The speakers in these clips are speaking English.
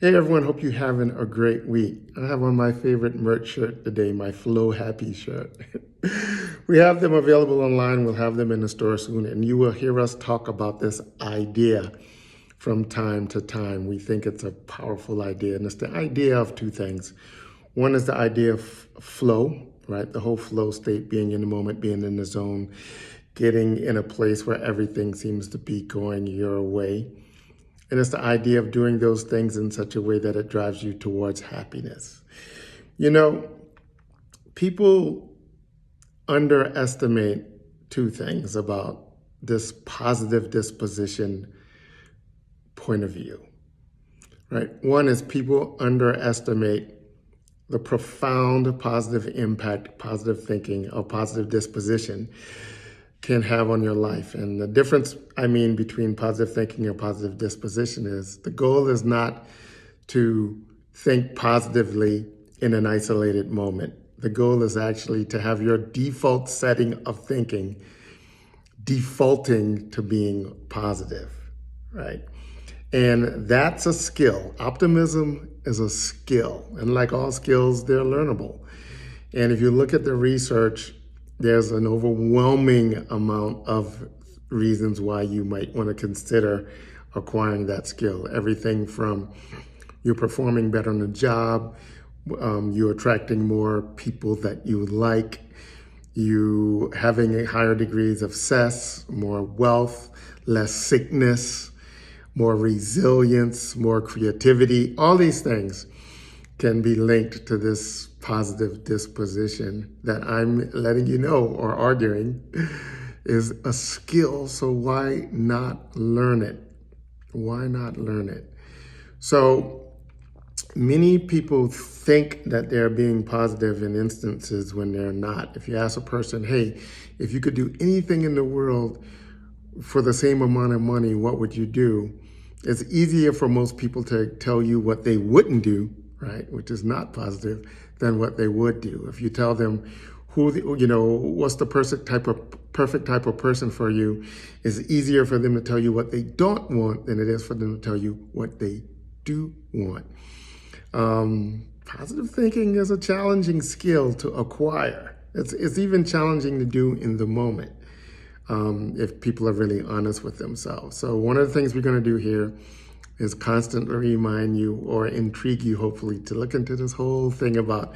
Hey everyone, hope you're having a great week. I have on my favorite merch shirt today, my Flow Happy shirt. We have them available online. We'll have them in the store soon, and you will hear us talk about this idea from time to time. We think it's a powerful idea, and it's the idea of two things. One is the idea of flow, right? The whole flow state, being in the moment, being in the zone, getting in a place where everything seems to be going your way. And it's the idea of doing those things in such a way that it drives you towards happiness. You know, people underestimate two things about this positive disposition point of view, right? One is people underestimate the profound positive impact positive thinking or positive disposition can have on your life. And the difference, between positive thinking and positive disposition is the goal is not to think positively in an isolated moment. The goal is actually to have your default setting of thinking defaulting to being positive, right? And that's a skill. Optimism is a skill. And like all skills, they're learnable. And if you look at the research, there's an overwhelming amount of reasons why you might want to consider acquiring that skill. Everything from you're performing better on the job, you're attracting more people that you like, you having a higher degrees of success, more wealth, less sickness, more resilience, more creativity. All these things can be linked to this positive disposition that I'm letting you know or arguing is a skill. So why not learn it? Why not learn it? So many people think that they're being positive in instances when they're not. If you ask a person, hey, if you could do anything in the world for the same amount of money, what would you do? It's easier for most people to tell you what they wouldn't do, right, which is not positive, than what they would do. If you tell them what's the perfect type of person for you, it's easier for them to tell you what they don't want than it is for them to tell you what they do want. Positive thinking is a challenging skill to acquire. It's even challenging to do in the moment. If people are really honest with themselves. So one of the things we're going to do here is constantly remind you or intrigue you, hopefully, to look into this whole thing about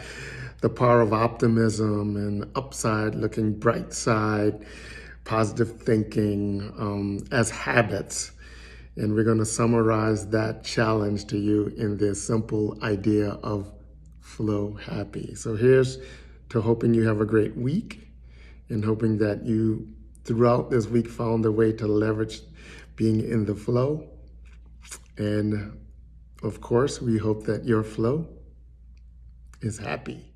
the power of optimism and upside, looking bright side, positive thinking as habits. And we're going to summarize that challenge to you in this simple idea of flow happy. So here's to hoping you have a great week and hoping that you throughout this week found a way to leverage being in the flow. And of course, we hope that your flow is happy.